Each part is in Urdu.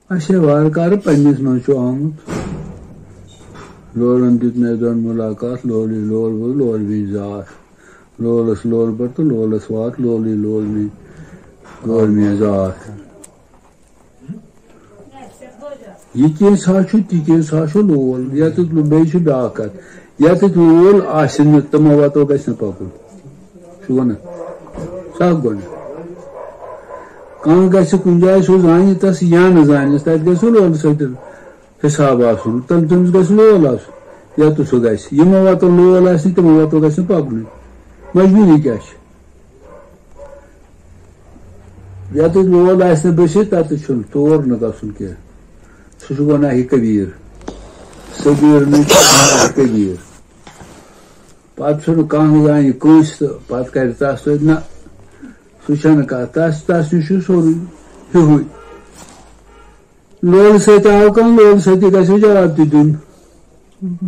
اچھا وار کار پنس من آمت لولن دیت مے دون ملاقات لولی لول وہ لول بھی ذات لولس لول پر تو لولس وات لولی لول میں لول میں ذات یہ کیس چھو تی کیس چھو لول یت بیچ بیاکھ کت یت لول آسن تمو واتو گژھِ نہٕ پکُن چھُ ونان سا گوٚو کانٛہہ گژھِ کُنہِ جایہِ سُہ زانہِ تس یا نہٕ زانٮ۪س تتہِ گژھِ لول سۭتۍ حساب آسُن تٔمِس گژھِ لول آسُن یتھ سُہ گژھِ یِمو واتو لول آسہِ نہٕ تِمو واتو گژھِ نہٕ پکنُے مجبوٗری کیٛاہ چھِ یتھ لول آسہِ نہٕ بٔسِتھ تتہِ چھُنہٕ تور نہٕ گژھُن کینٛہہ سُہ چھُ گۄناہہِ کبیٖر صغیٖر نہٕ گۄناہہِ کبیٖر پتہٕ چھُنہٕ کانٛہہ زانہِ کٲنٛسہِ تہٕ پتہٕ کرِ تس سۭتۍ نہ سُہ چھنہٕ کتھ تس نِش چھُ سورُے ہیُوُے لولہِ سۭتۍ آو کانٛہہ لولہِ سۭتی گژھِ جواب تہِ دیُن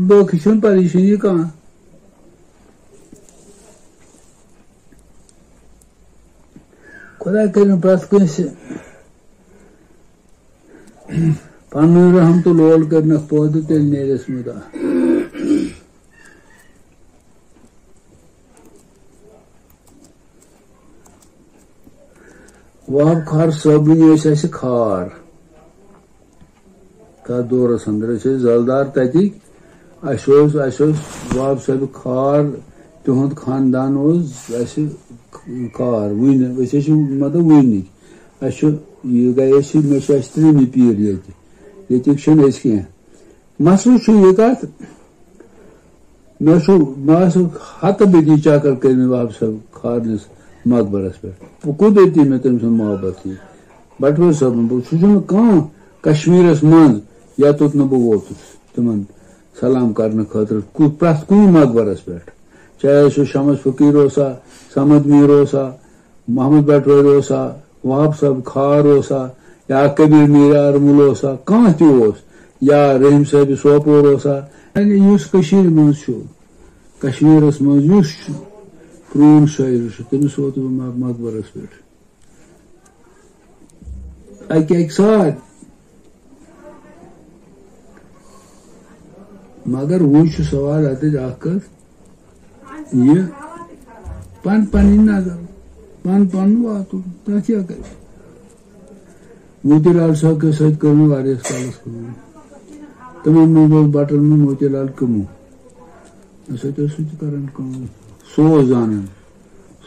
باقٕے چھُنہٕ پریشٲنی کانٛہہ خۄدا کٔرِنۍ پرٛٮ۪تھ کٲنٛسہِ پنُن رحم تہٕ لول کٔرنکھ پٲدٕ تیٚلہِ نیرٮ۪س مُدا واب خار صٲبنہِ ٲسۍ اَسہِ کھار تتھ دورس انٛدر أسۍ ٲسۍ زالدار تتِکۍ اَسہِ اوس واب صٲبہِ کھار تِہُنٛد خاندان اوس اَسہِ کار وٕنہِ أسۍ ٲسۍ مطلب وٕنِکۍ اَسہِ چھُ یہِ گٔے أسۍ مےٚ چھُ اَسہِ ترٛیٚیمہِ پیٖر ییٚتہِ ییٚتِکۍ چھِنہٕ أسۍ کینٛہہ مسلہٕ چھُ یہِ کتھ مےٚ آسہٕ ہتہٕ بٔدی چکر کٔرمٕتۍ واب صٲب کھارنِس مقبرس پٮ۪ٹھ قُدرتی مےٚ تٔمۍ سُنٛد محبت یہِ بٹوٲرۍ صٲبن سُہ چھُنہٕ کانٛہہ کشمیٖرس منٛز یوٚتُتھ نہٕ بہٕ ووتُس تِمن سلام کرنہٕ خٲطرٕ پرٛٮ۪تھ کُنہِ مقبرس پٮ۪ٹھ چاہے سُہ شمس فقیٖر اوسا سمد میٖر اوسا محمد بٹوٲرۍ اوسا وہاب صٲب کھار اوسا یا کبیٖر میٖر ارمُل اوسا کانٛہہ تہِ اوس یا رحیٖم صٲبہِ سوپور اوسا یعنی یُس کٔشیٖرِ منٛز چھُ کشمیٖرس منٛز یُس چھُ پرٛون شٲعر چھُ تٔمِس ووتُس بہٕ مقبرس پٮ۪ٹھ اکہِ ساتہٕ مگر وۄنۍ چھُ سوال اتٮ۪تھ اکھ کتھ یہِ پنٕنۍ نظر پنُن واتُن تتھ کیٛاہ کرِ موتی لال صٲب کے سۭتۍ کٔر مےٚ واریاہس کالس کٲم تِمن منٛز اوس بٹن منٛز موتی لال کٕمو مےٚ سۭتۍ اوس سُہ تہِ کران کٲم سُہ اوس زانان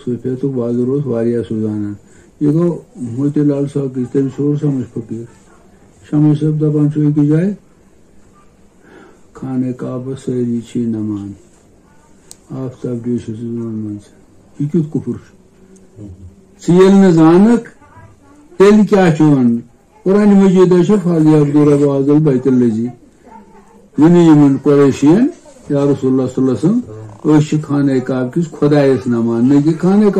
صوفیتُک وازُر اوس واریاہ سُہ زانان یہِ گوٚو موتی لال صٲبٕچ تٔمِس اوس شمس فقیٖر شمس صٲب دپان چھُ أکِس جایہِ خانہ کعبس سٲری چھی نمان آفتاب ڈیٖشس منٛز یہِ کیُتھ کُفر چھُ ژٕ ییٚلہِ نہٕ زانکھ تیٚلہِ کیٛاہ چھُ ونُن قرآنِ مجیٖد چھُ فاضل عبدالرب عبدل بیت الذی ؤنِو یِمن قریشین یا رسول اللہ صلی اللہ علیہ وسلم أسۍ چھِ خانہ کعبہ کِس خۄدایس نمان نہ کہِ خانہ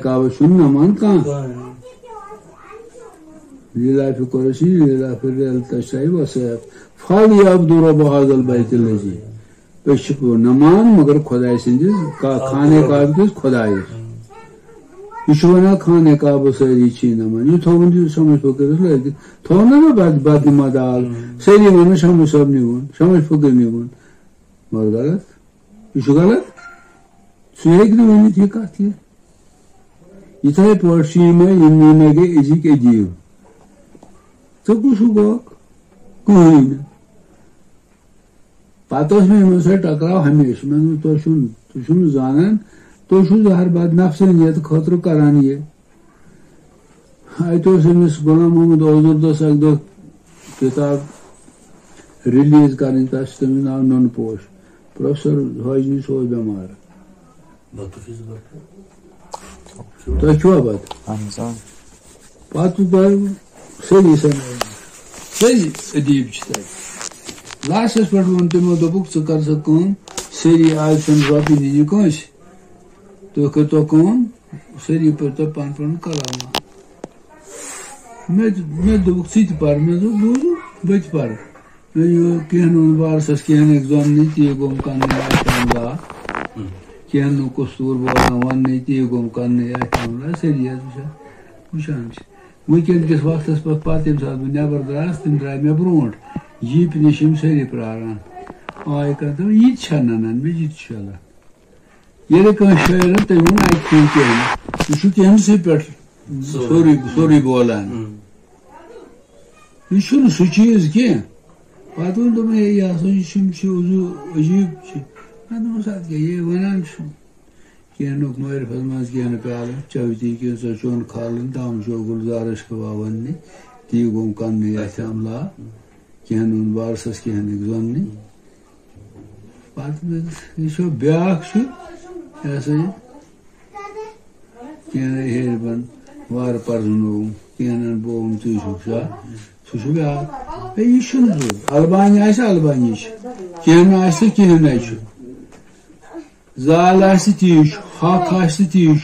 کعبس چھُنہٕ نمان کانٛہہ لیٖلافِ قریشی لیٖلافِ تشریح وسیف فاضل عبدالرب عبدل بیت الذی أسۍ چھِ نمان مگر خۄداے سٕنٛدِس خانہ کعبہ کِس خۄدایس یہ ونان خانہ کعبہ سٲری چھی نمان یہ تھوٚوُن شمس فقیٖرس لٲگِتھ تھوٚو نا بدنما دال سٲری ونان شمس صٲب نِوُن شمس فقیٖر نِوُن مگر غلط یہ چھُ غلط سُہ ہیٚکہِ نہٕ ؤنِتھ یہِ کتھ کینٛہہ یِتھے پٲٹھۍ چھُ یِمے یِم مے گٔے أزِکۍ ادیٖب ژٕ کُس گوٚکھ کٕہٕنۍ نہٕ پتہٕ اوس مےٚ یِمن سۭتۍ ٹکراو ہمیشہِ مےٚ دوٚپ تُہۍ چھُنہٕ زانان تُہۍ چھُو زہر بد نفسٲنِیت خٲطرٕ کران یہِ اتہِ اوس أمِس غلام محمد اوزُردس اکہِ دۄہ کِتاب ریلیٖز کرٕنۍ تتھ چھُ تٔمِس ناو نُنہٕ پوش پروفیسر حاجنی سُہ اوس بٮ۪مار تۄہہِ چھُوا بتہٕ پتہٕ سٲری سٲری ادیٖب چھِ تتہِ لاسٹس پٮ۪ٹھ ووٚن تِمو دوٚپُکھ ژٕ کر سا کٲم سٲری آز چھُنہٕ رۄپیہِ دِنہِ کٲنٛسہِ تُہۍ کٔرۍتو کٲم سٲری پٔرۍتو پن پنُن کلامہ مےٚ دوٚپُکھ ژٕ تہِ پر مےٚ دوٚپ بوٗزِو بہٕ تہِ پرٕ مےٚ یہِ کینٛہہ نہٕ وارسس کینٛہہ نہٕ زۄننٕے تی گوٚم کننٕے آسان کینٛہہ نہٕ قصوٗر بوزان وننٕے تی گوٚم کننٕے آسان سٲری حظ وٕچھان چھِ Weekend kis waqtas pat yem saat never dras tim drai me bront. Jeep nishim seri praran. Ay kadar yit çananan bir yit çala. Yere kan şehrin te un ay kinken. Şu kendisi per sorry bolan. Şunu suçuyuz ki. Padun da me ya sonuçum şu uzu acayip şey. Ben o saat ki ye vanan şu. Kenok moer fazmaz kene kal. Çaviti ki saçon kalın tam şu gulzarış kavavanni. Tigum kanne yaşamla. Kenun varsas kene zanni. Padun şu beak şu. Yasayı. Kene herban var parnu. Kenen boğum tuşuksa. Tuşu beak. Ve işin bu. Albanya ise Albanya iş. Kene ise kene iş. Zalarsı tiş, hak açtı tiş,